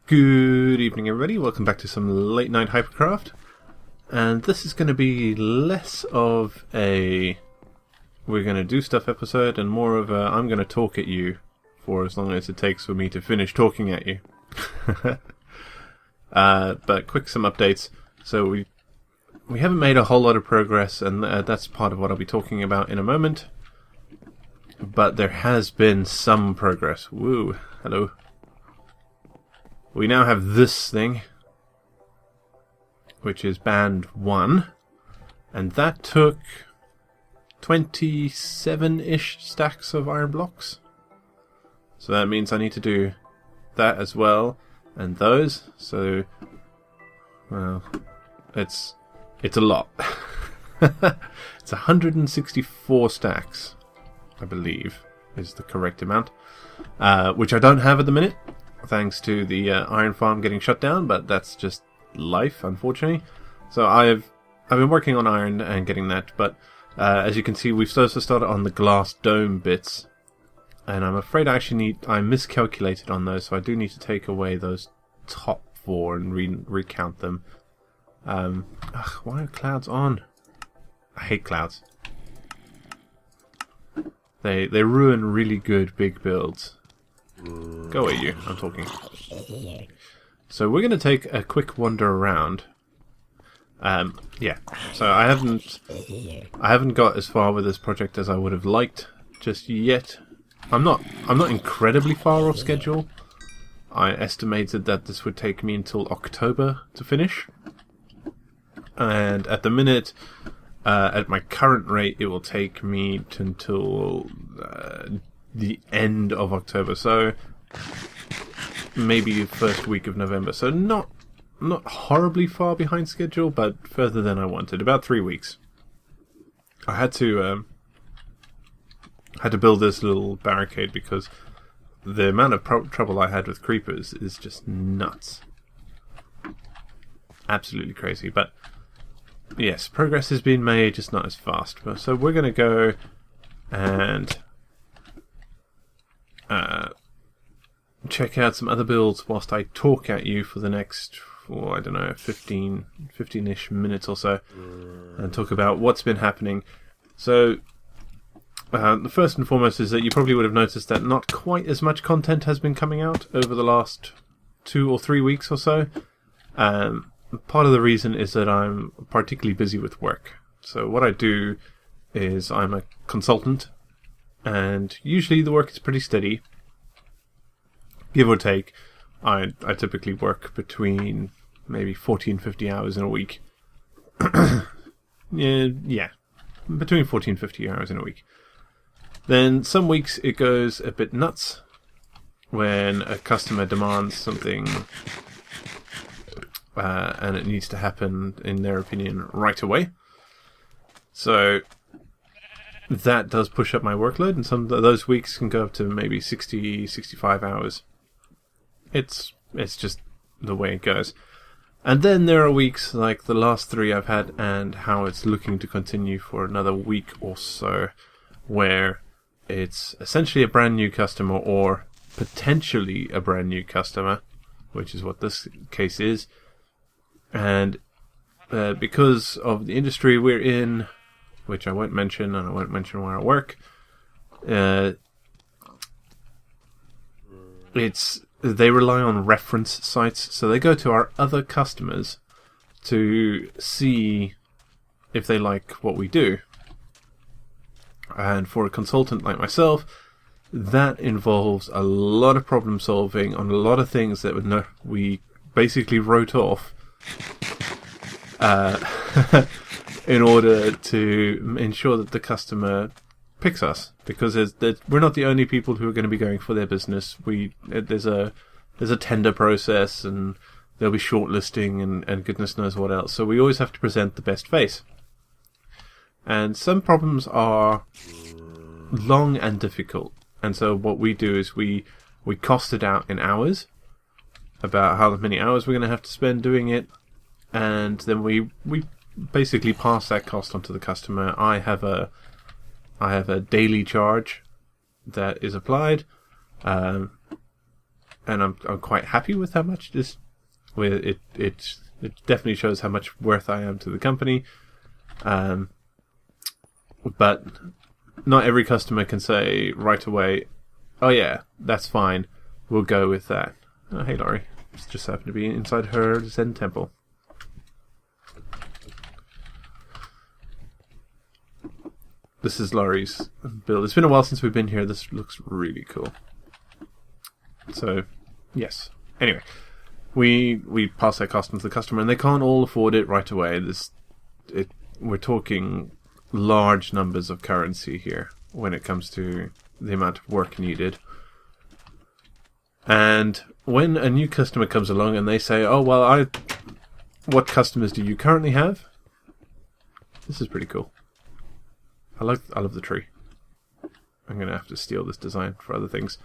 Good evening, everybody. Welcome back to some late night Hypercraft. And this is going to be less of a we're going to do stuff episode and more of a I'm going to talk at you for as long as it takes for me to finish talking at you. But quick some updates. So we haven't made a whole lot of progress, and that's part of what I'll be talking about in a moment. But there has been some progress. Woo, hello. We now have this thing, which is band 1, and that took 27-ish stacks of iron blocks. So that means I need to do that as well, and those, so, well, it's a lot. It's 164 stacks, I believe, is the correct amount, which I don't have at the minute. Thanks to the iron farm getting shut down, but that's just life, unfortunately. So I've been working on iron and getting that, but as you can see, we've also started on the glass dome bits, and I'm afraid I miscalculated on those, so I do need to take away those top 4 and recount them. Why are clouds on? I hate clouds. They ruin really good big builds. Go away, you. I'm talking. So we're going to take a quick wander around. Yeah. So I haven't got as far with this project as I would have liked just yet. I'm not incredibly far off schedule. I estimated that this would take me until October to finish. And at the minute, at my current rate, it will take me until the end of October, so maybe the first week of November. So not horribly far behind schedule, but further than I wanted. About 3 weeks. I had to build this little barricade because the amount of trouble I had with creepers is just nuts. Absolutely crazy. But yes, progress has been made, just not as fast. So we're going to go and check out some other builds whilst I talk at you for the next, I don't know, 15-ish minutes or so, and talk about what's been happening. So, the first and foremost is that you probably would have noticed that not quite as much content has been coming out over the last 2 or 3 weeks or so. Part of the reason is that I'm particularly busy with work. So what I do is I'm a consultant, and usually the work is pretty steady. Give or take, I typically work between maybe 40 and 50 hours in a week. yeah, between 40 and 50 hours in a week. Then some weeks it goes a bit nuts when a customer demands something and it needs to happen, in their opinion, right away. So that does push up my workload, and some of those weeks can go up to maybe 60, 65 hours. It's just the way it goes. And then there are weeks like the last 3 I've had, and how it's looking to continue for another week or so, where it's essentially a brand new customer, or potentially a brand new customer, which is what this case is. And because of the industry we're in, which I won't mention, and I won't mention where I work, they rely on reference sites, so they go to our other customers to see if they like what we do. And for a consultant like myself, that involves a lot of problem solving on a lot of things that we basically wrote off in order to ensure that the customer picks us, because we're not the only people who are going to be going for their business. There's a tender process, and there'll be shortlisting and goodness knows what else. So we always have to present the best face. And some problems are long and difficult. And so what we do is we cost it out in hours, about how many hours we're going to have to spend doing it, and then we basically pass that cost on to the customer. I have a daily charge that is applied, and I'm quite happy with how much this. It definitely shows how much worth I am to the company. But not every customer can say right away, "Oh yeah, that's fine. We'll go with that." Oh, hey, Laurie. Just happened to be inside her Zen temple. This is Laurie's build. It's been a while since we've been here. This looks really cool. So, yes. Anyway, we pass that cost on to the customer, and they can't all afford it right away. We're talking large numbers of currency here when it comes to the amount of work needed. And when a new customer comes along and they say, "Oh well, what customers do you currently have?" This is pretty cool. I love the tree. I'm gonna have to steal this design for other things.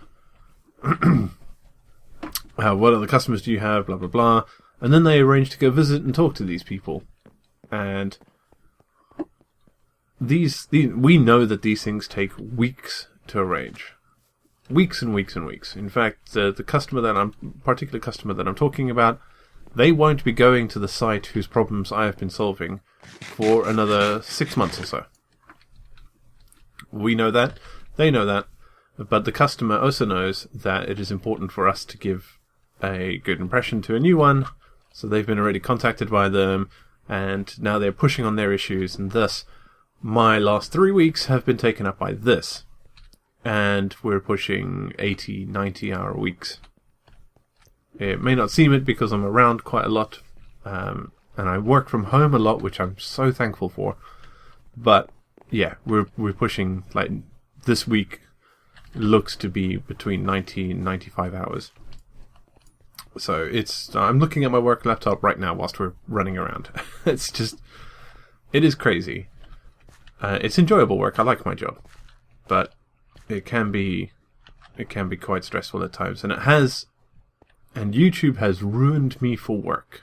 What other customers do you have? Blah blah blah. And then they arrange to go visit and talk to these people. And we know that these things take weeks to arrange. Weeks and weeks and weeks. In fact, the particular customer that I'm talking about, they won't be going to the site whose problems I have been solving for another 6 months or so. We know that, they know that, but the customer also knows that it is important for us to give a good impression to a new one, so they've been already contacted by them, and now they're pushing on their issues, and thus my last 3 weeks have been taken up by this. And we're pushing 80, 90-hour weeks. It may not seem it because I'm around quite a lot, and I work from home a lot, which I'm so thankful for. But yeah, we're pushing, like, this week looks to be between 90 and 95 hours. So I'm looking at my work laptop right now whilst we're running around. It is crazy. It's enjoyable work. I like my job, but it can be quite stressful at times, and YouTube has ruined me for work.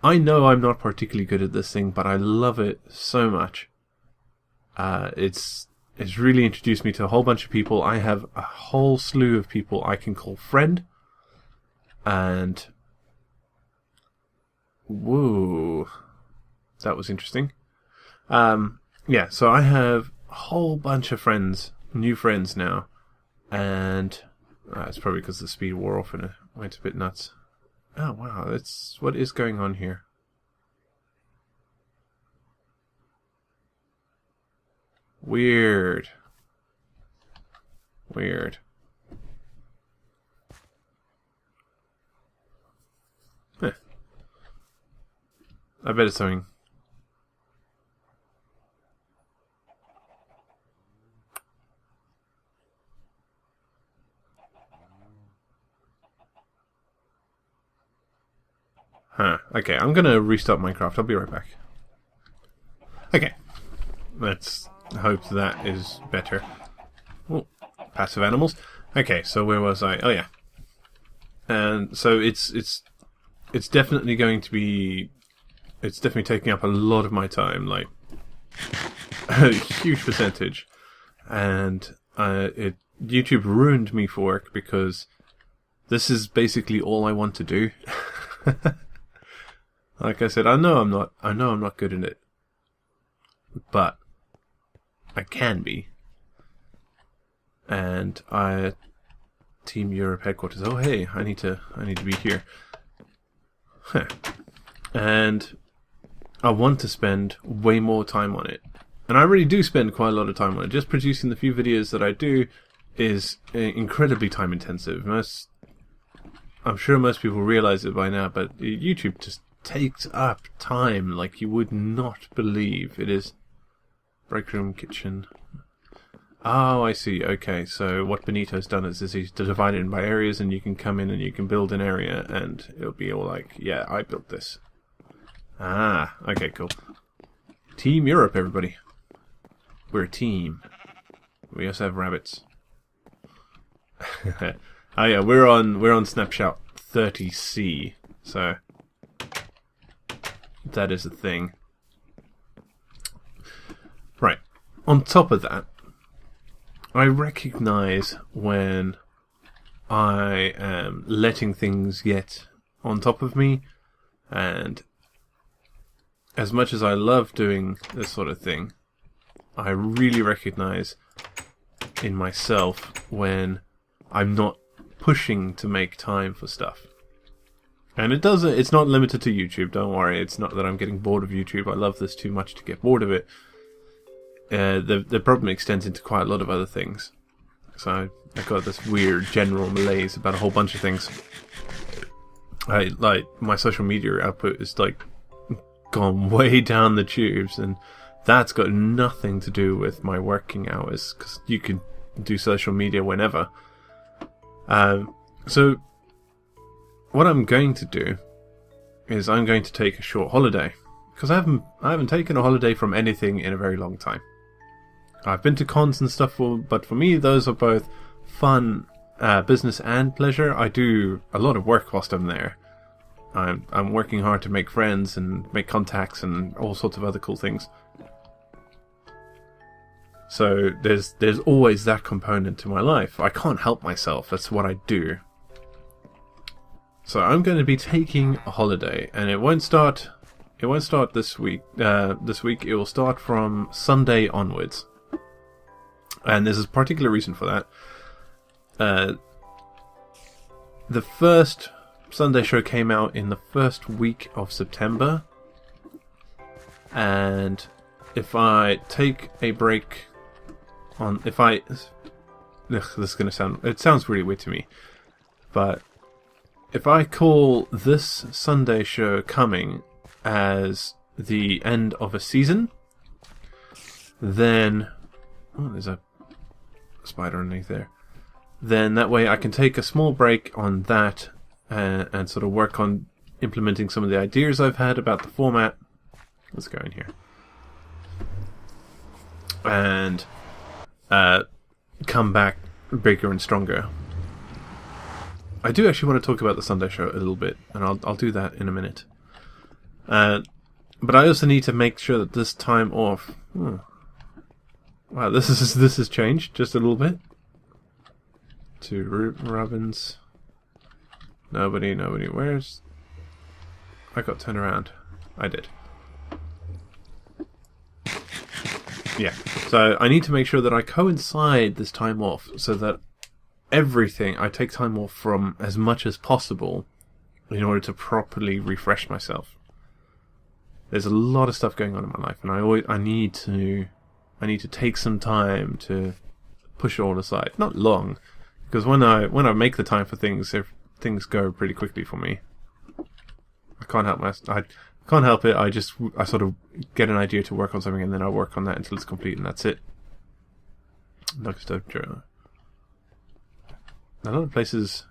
I know I'm not particularly good at this thing, but I love it so much. It's really introduced me to a whole bunch of people. I have a whole slew of people I can call friend, and whoa, that was interesting. Yeah, so I have a whole bunch of friends, new friends now, and it's probably because the speed wore off and it went a bit nuts. Oh wow, what is going on here? Weird. Huh. I bet it's something. Huh. Okay, I'm gonna restart Minecraft. I'll be right back. Okay. Let's hope that is better. Oh, passive animals. Okay, so where was I? Oh yeah. And so it's definitely going to be... It's definitely taking up a lot of my time, like a huge percentage. And YouTube ruined me for work because this is basically all I want to do. Like I said, I know I'm not good at it, but I can be. And Team Europe headquarters. Oh hey, I need to be here. Huh. And I want to spend way more time on it, and I really do spend quite a lot of time on it. Just producing the few videos that I do is incredibly time intensive. I'm sure most people realize it by now, but YouTube just takes up time like you would not believe. It is break room, kitchen. Oh, I see. Okay, so what Benito's done is he's divided it by areas, and you can come in and you can build an area, and it'll be all like, yeah, I built this. Ah, okay, cool. Team Europe, everybody. We're a team. We also have rabbits. Oh yeah, we're on snapshot 30C, so that is a thing. Right. On top of that, I recognize when I am letting things get on top of me, and as much as I love doing this sort of thing, I really recognize in myself when I'm not pushing to make time for stuff. And it's not limited to YouTube, don't worry. It's not that I'm getting bored of YouTube. I love this too much to get bored of it. The problem extends into quite a lot of other things. So I got this weird general malaise about a whole bunch of things. Like my social media output is like gone way down the tubes, and that's got nothing to do with my working hours, because you can do social media whenever. So what I'm going to do is I'm going to take a short holiday, because I haven't taken a holiday from anything in a very long time. I've been to cons and stuff, but for me those are both fun, business and pleasure. I do a lot of work whilst I'm there. I'm working hard to make friends and make contacts and all sorts of other cool things. So there's always that component to my life. I can't help myself. That's what I do. So I'm going to be taking a holiday, and it won't start this week. This week it will start from Sunday onwards. And there's a particular reason for that. The first Sunday show came out in the first week of September, and if I take a break this is going to sounds really weird to me, but if I call this Sunday show coming as the end of a season, then there's a spider underneath there. Then that way I can take a small break on that and sort of work on implementing some of the ideas I've had about the format. Let's go in here. And come back bigger and stronger. I do actually want to talk about the Sunday show a little bit, and I'll do that in a minute. But I also need to make sure that this time off... Wow, this has changed just a little bit. To Robbins. Nobody. Where's... I got turned around. I did. Yeah. So I need to make sure that I coincide this time off so that everything I take time off from as much as possible in order to properly refresh myself. There's a lot of stuff going on in my life, and I need to take some time to push it all aside. Not long, because when I make the time for things, things go pretty quickly for me. I can't help it. I sort of get an idea to work on something, and then I work on that until it's complete, and that's it. A lot of places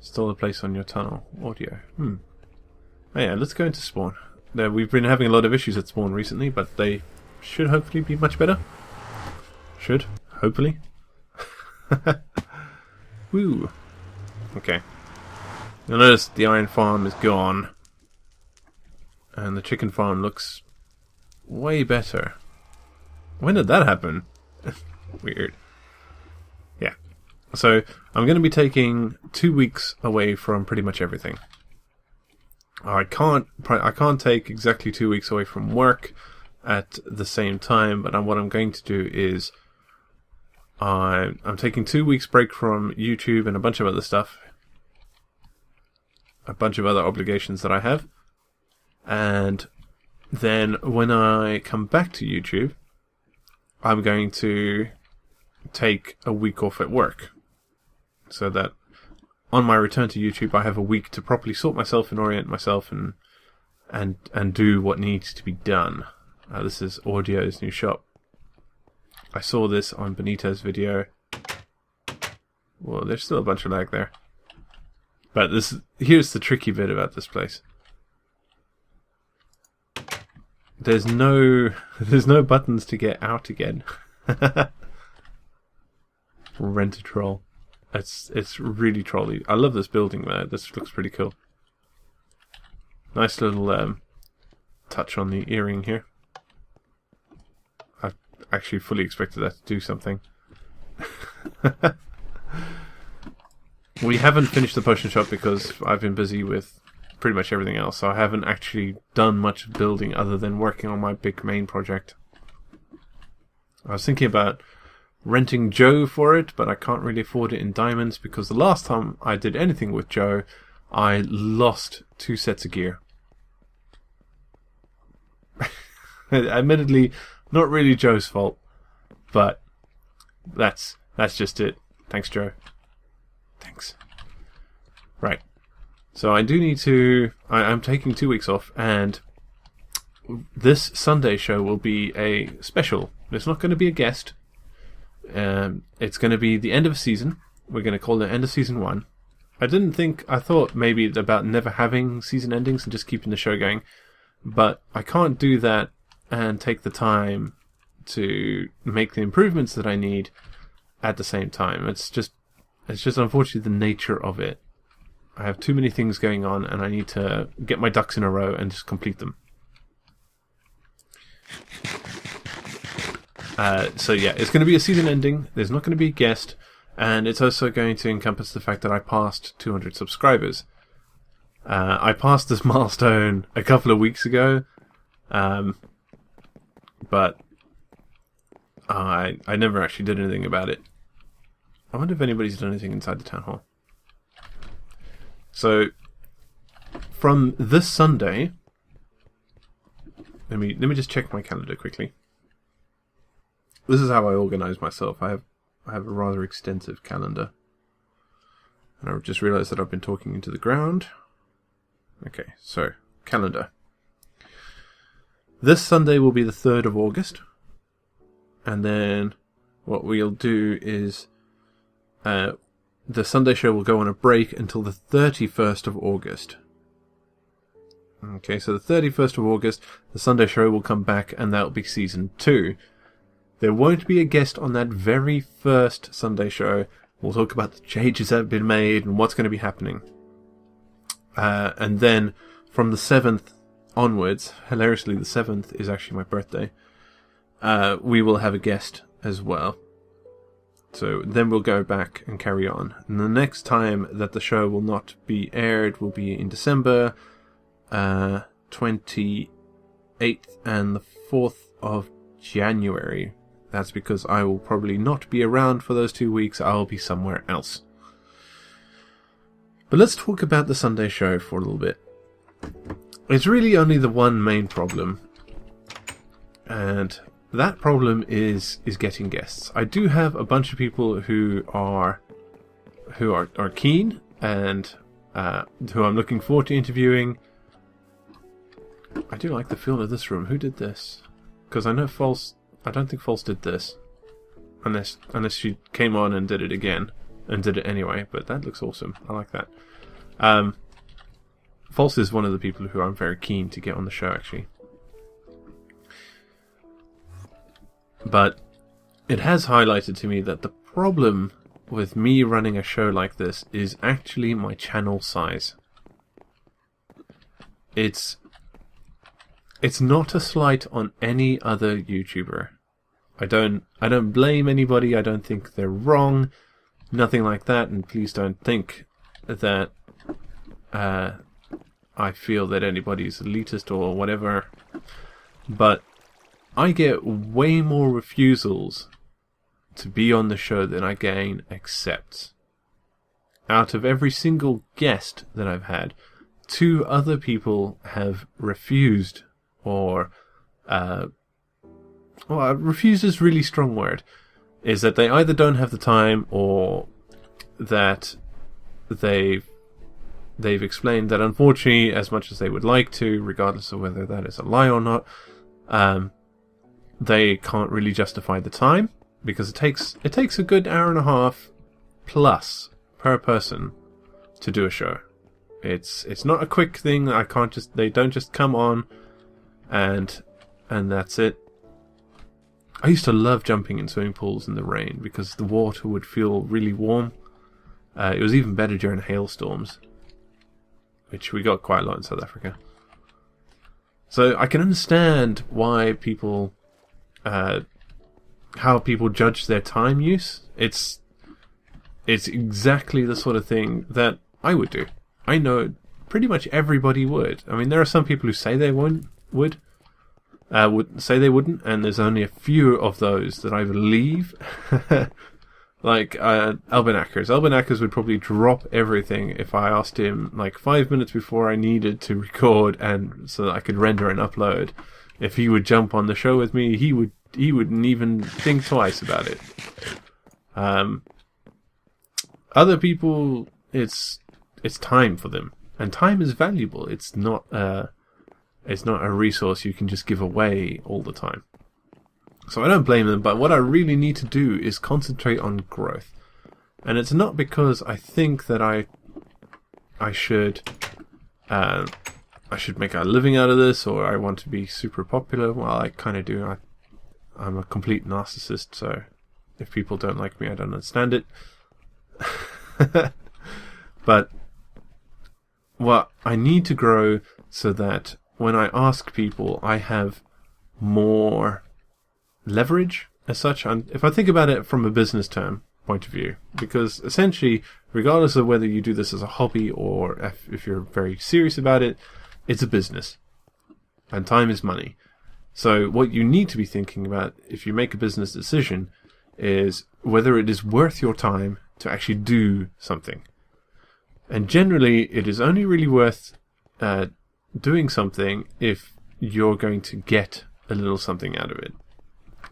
stole a place on your tunnel audio. Oh yeah, let's go into spawn. We've been having a lot of issues at spawn recently, but they should hopefully be much better. Hopefully. Woo. Okay. You'll notice the iron farm is gone, and the chicken farm looks way better. When did that happen? Weird. Yeah. So I'm going to be taking 2 weeks away from pretty much everything. I can't take exactly 2 weeks away from work at the same time, but what I'm going to do is I'm taking 2 weeks break from YouTube and a bunch of other stuff, a bunch of other obligations that I have, and then when I come back to YouTube, I'm going to take a week off at work, so that on my return to YouTube I have a week to properly sort myself and orient myself and do what needs to be done. This is Audio's new shop. I saw this on Benito's video. Well, there's still a bunch of lag there. But here's the tricky bit about this place. There's no buttons to get out again. Rent a troll. It's really trolly. I love this building though. This looks pretty cool. Nice little touch on the earring here. I actually fully expected that to do something. we haven't finished the potion shop because I've been busy with pretty much everything else, so I haven't actually done much building other than working on my big main project. I was thinking about renting Joe for it, but I can't really afford it in diamonds because the last time I did anything with Joe, I lost 2 sets of gear. Admittedly, not really Joe's fault, but that's just it. Thanks, Joe. Thanks. Right. So I do need to... I'm taking 2 weeks off, and this Sunday show will be a special. It's not going to be a guest. It's going to be the end of a season. We're going to call it end of season 1. I thought maybe about never having season endings and just keeping the show going. But I can't do that and take the time to make the improvements that I need at the same time. It's just unfortunately the nature of it. I have too many things going on, and I need to get my ducks in a row and just complete them. So yeah, it's going to be a season ending. There's not going to be a guest, and it's also going to encompass the fact that I passed 200 subscribers. I passed this milestone a couple of weeks ago, but I never actually did anything about it. I wonder if anybody's done anything inside the town hall. So, from this Sunday, let me just check my calendar quickly. This is how I organise myself. I have a rather extensive calendar, and I've just realised that I've been talking into the ground. Okay, so calendar. This Sunday will be the 3rd of August, and then what we'll do is the Sunday show will go on a break until the 31st of August. Okay, so the 31st of August, the Sunday show will come back, and that'll be season 2. There won't be a guest on that very first Sunday show. We'll talk about the changes that have been made and what's going to be happening. And then from the 7th onwards, hilariously the 7th is actually my birthday, we will have a guest as well. So then we'll go back and carry on. And the next time that the show will not be aired will be in December 28th and the 4th of January. That's because I will probably not be around for those 2 weeks. I'll be somewhere else. But let's talk about the Sunday show for a little bit. It's really only the one main problem. And that problem is getting guests. I do have a bunch of people who are keen and who I'm looking forward to interviewing. I do like the feel of this room. Who did this? Because I know False. I don't think False did this, unless she came on and did it again and did it anyway. But that looks awesome. I like that. False is one of the people who I'm very keen to get on the show, actually. But it has highlighted to me that the problem with me running a show like this is actually my channel size. It's not a slight on any other YouTuber. I don't blame anybody. I don't think they're wrong. Nothing like that. And please don't think that I feel that anybody's elitist or whatever. But I get way more refusals to be on the show than I gain accepts. Out of every single guest that I've had, 2 other people have refused, or refused is a really strong word, is that they either don't have the time or that they've explained that unfortunately, as much as they would like to, regardless of whether that is a lie or not, they can't really justify the time, because it takes a good hour and a half plus per person to do a show. It's not a quick thing. They don't just come on and that's it. I used to love jumping in swimming pools in the rain because the water would feel really warm. It was even better during hailstorms, which we got quite a lot in South Africa. So I can understand why people, how people judge their time use. it's exactly the sort of thing that I would do. I know pretty much everybody would. I mean, there are some people who say they would say they wouldn't, and there's only a few of those that I believe. Like Albanakers. Albanakers would probably drop everything if I asked him like 5 minutes before I needed to record and so that I could render and upload. If he would jump on the show with me, he wouldn't even think twice about it. Other people, it's time for them, and time is valuable. It's not a resource you can just give away all the time. So I don't blame them, but what I really need to do is concentrate on growth. And it's not because I think that I should make a living out of this, or I want to be super popular. Well, I kind of do. I'm a complete narcissist, so if people don't like me, I don't understand it. But well, I need to grow so that when I ask people, I have more leverage as such. And if I think about it from a business term point of view, because essentially, regardless of whether you do this as a hobby or if you're very serious about it, it's a business, and time is money. So what you need to be thinking about if you make a business decision is whether it is worth your time to actually do something. And generally, it is only really worth doing something if you're going to get a little something out of it.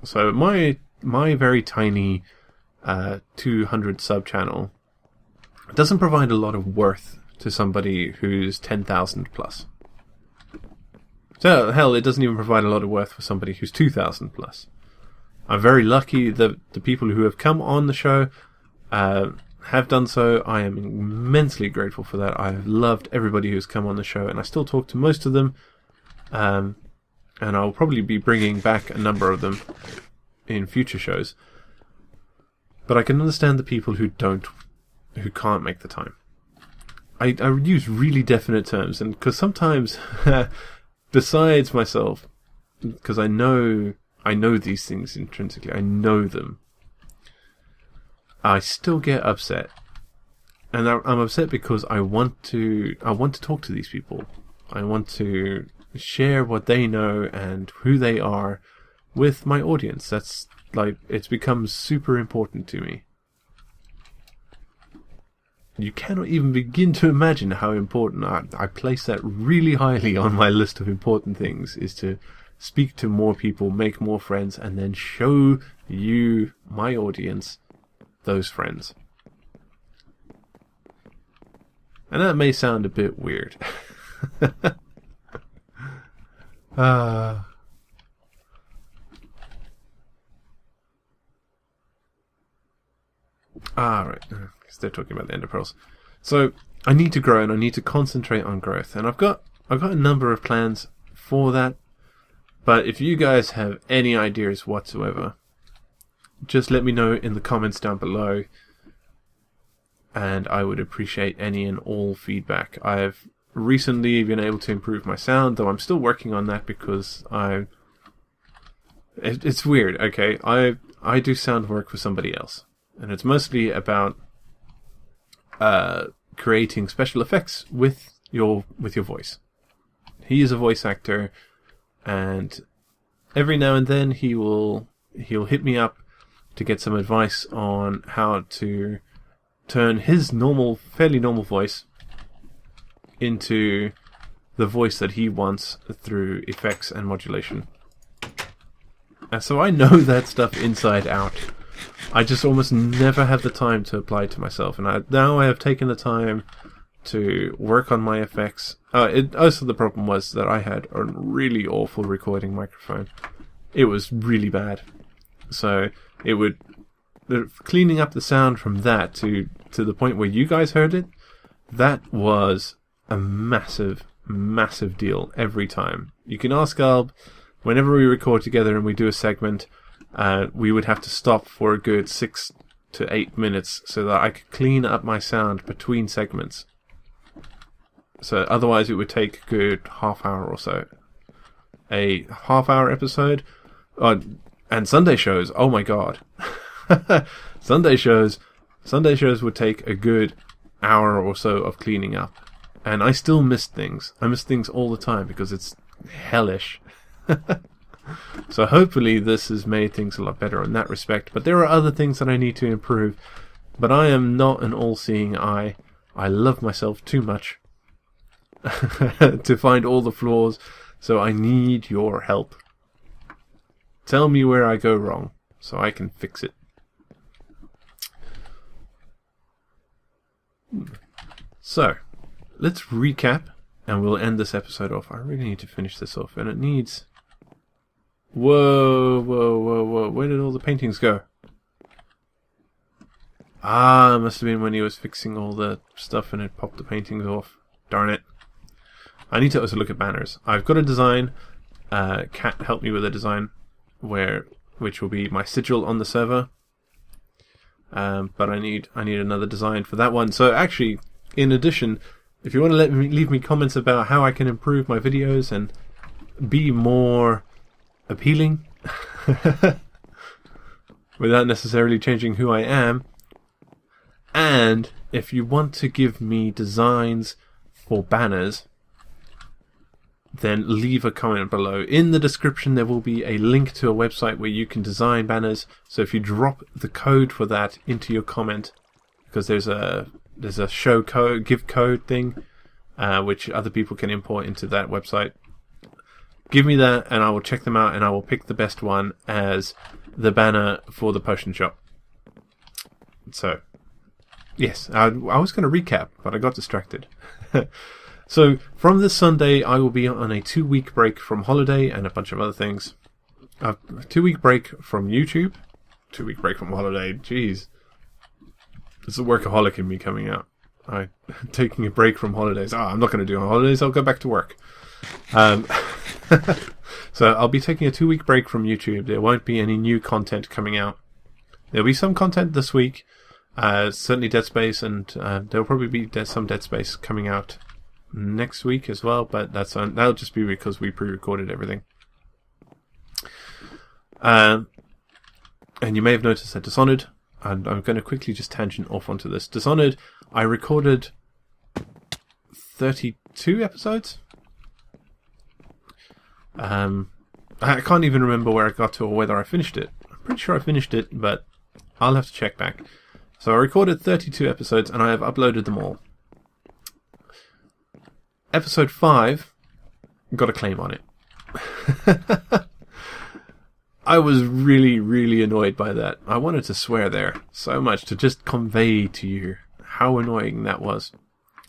So my very tiny 200 sub channel doesn't provide a lot of worth to somebody who's 10,000 plus. So hell, it doesn't even provide a lot of worth for somebody who's 2,000 plus. I'm very lucky that the people who have come on the show have done so. I am immensely grateful for that. I have loved everybody who's come on the show, and I still talk to most of them. And I'll probably be bringing back a number of them in future shows. But I can understand the people who can't make the time. I use really definite terms, and because sometimes, besides myself, because I know these things intrinsically, I know them, I still get upset. And I'm upset because I want to talk to these people. I want to share what they know and who they are with my audience. That's like, it's become super important to me. You cannot even begin to imagine how important I place that really highly on my list of important things, is to speak to more people, make more friends, and then show you, my audience, those friends. And that may sound a bit weird. Right. They're talking about the Ender Pearls. So I need to grow, and I need to concentrate on growth. And I've got a number of plans for that. But if you guys have any ideas whatsoever, just let me know in the comments down below. And I would appreciate any and all feedback. I've recently been able to improve my sound, though I'm still working on that because it's weird. Okay, I do sound work for somebody else, and it's mostly about creating special effects with your voice. He is a voice actor, and every now and then he'll hit me up to get some advice on how to turn his fairly normal voice into the voice that he wants through effects and modulation. And so I know that stuff inside out. I just almost never have the time to apply it to myself, and now I have taken the time to work on my effects. Also, the problem was that I had a really awful recording microphone. It was really bad. So cleaning up the sound from that to the point where you guys heard it, that was a massive, massive deal every time. You can ask Alb, whenever we record together and we do a segment, we would have to stop for a good 6 to 8 minutes so that I could clean up my sound between segments. So otherwise it would take a good half hour or so. A half-hour episode, and Sunday shows, oh my god. Sunday shows, Sunday shows would take a good hour or so of cleaning up. And I still miss things. I miss things all the time because it's hellish. So hopefully this has made things a lot better in that respect. But there are other things that I need to improve. But I am not an all-seeing eye. I love myself too much to find all the flaws. So I need your help. Tell me where I go wrong so I can fix it. So, let's recap and we'll end this episode off. I really need to finish this off and it needs... Whoa. Where did all the paintings go? Ah, it must have been when he was fixing all the stuff and it popped the paintings off. Darn it. I need to also look at banners. I've got a design. Kat helped me with a design which will be my sigil on the server. But I need another design for that one. So actually, in addition, if you want to leave me comments about how I can improve my videos and be more appealing without necessarily changing who I am, and if you want to give me designs for banners, then leave a comment below. In the description there will be a link to a website where you can design banners. So if you drop the code for that into your comment, because there's a show code, give code thing, which other people can import into that website. Give me that and I will check them out and I will pick the best one as the banner for the potion shop. So, yes, I was going to recap, but I got distracted. So, from this Sunday, I will be on a 2-week break from holiday and a bunch of other things. A 2-week break from YouTube. 2-week break from holiday, jeez. It's a workaholic in me coming out. Taking a break from holidays. I'm not going to do holidays, I'll go back to work. So, I'll be taking a 2-week break from YouTube. There won't be any new content coming out. There'll be some content this week. Certainly Dead Space, and there'll probably be some Dead Space coming out next week as well, but that'll just be because we pre-recorded everything. And you may have noticed that Dishonored, and I'm going to quickly just tangent off onto this. Dishonored, I recorded 32 episodes. I can't even remember where I got to or whether I finished it. I'm pretty sure I finished it, but I'll have to check back. So I recorded 32 episodes and I have uploaded them all. Episode 5 got a claim on it. I was really, really annoyed by that. I wanted to swear there so much to just convey to you how annoying that was.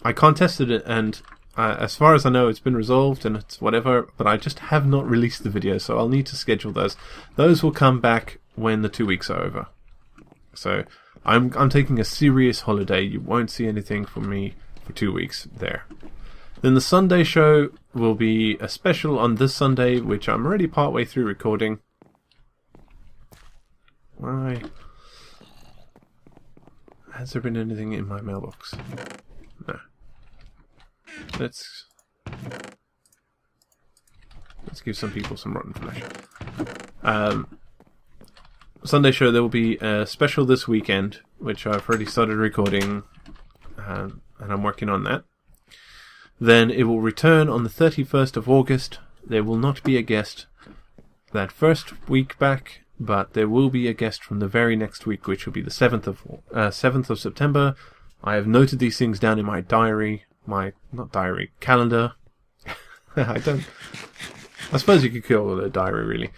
I contested it and as far as I know it's been resolved and it's whatever, but I just have not released the video, so I'll need to schedule those. Those will come back when the 2 weeks are over. So I'm taking a serious holiday. You won't see anything from me for 2 weeks there. Then the Sunday show will be a special on this Sunday, which I'm already partway through recording. Why? Has there been anything in my mailbox? No. Let's give some people some rotten flesh. Sunday show, there will be a special this weekend, which I've already started recording, and I'm working on that. Then it will return on the 31st of August. There will not be a guest that first week back, but there will be a guest from the very next week, which will be the 7th of September. I have noted these things down in my diary, calendar. I suppose you could call it a diary, really.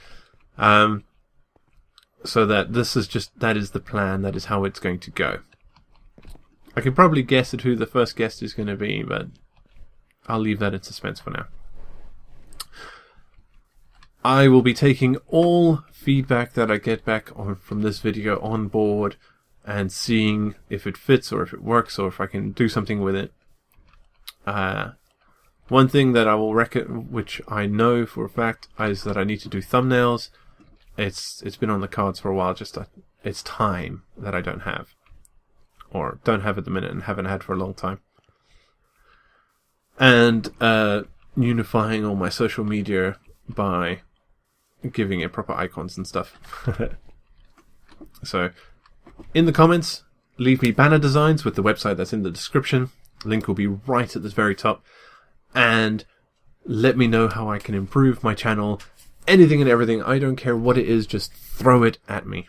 So that that is the plan, that is how it's going to go. I can probably guess at who the first guest is going to be, but I'll leave that in suspense for now. I will be taking all feedback that I get back from this video on board and seeing if it fits or if it works or if I can do something with it. One thing that I will which I know for a fact, is that I need to do thumbnails. It's been on the cards for a while, just it's time that I don't have. Or don't have at the minute and haven't had for a long time. And unifying all my social media by giving it proper icons and stuff. So, in the comments, leave me banner designs with the website that's in the description. Link will be right at the very top. And let me know how I can improve my channel. Anything and everything. I don't care what it is. Just throw it at me.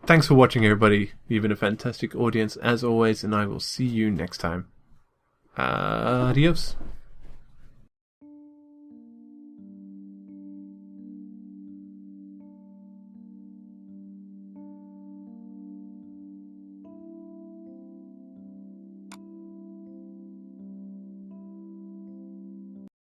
Thanks for watching, everybody. You've been a fantastic audience as always, and I will see you next time. Adios.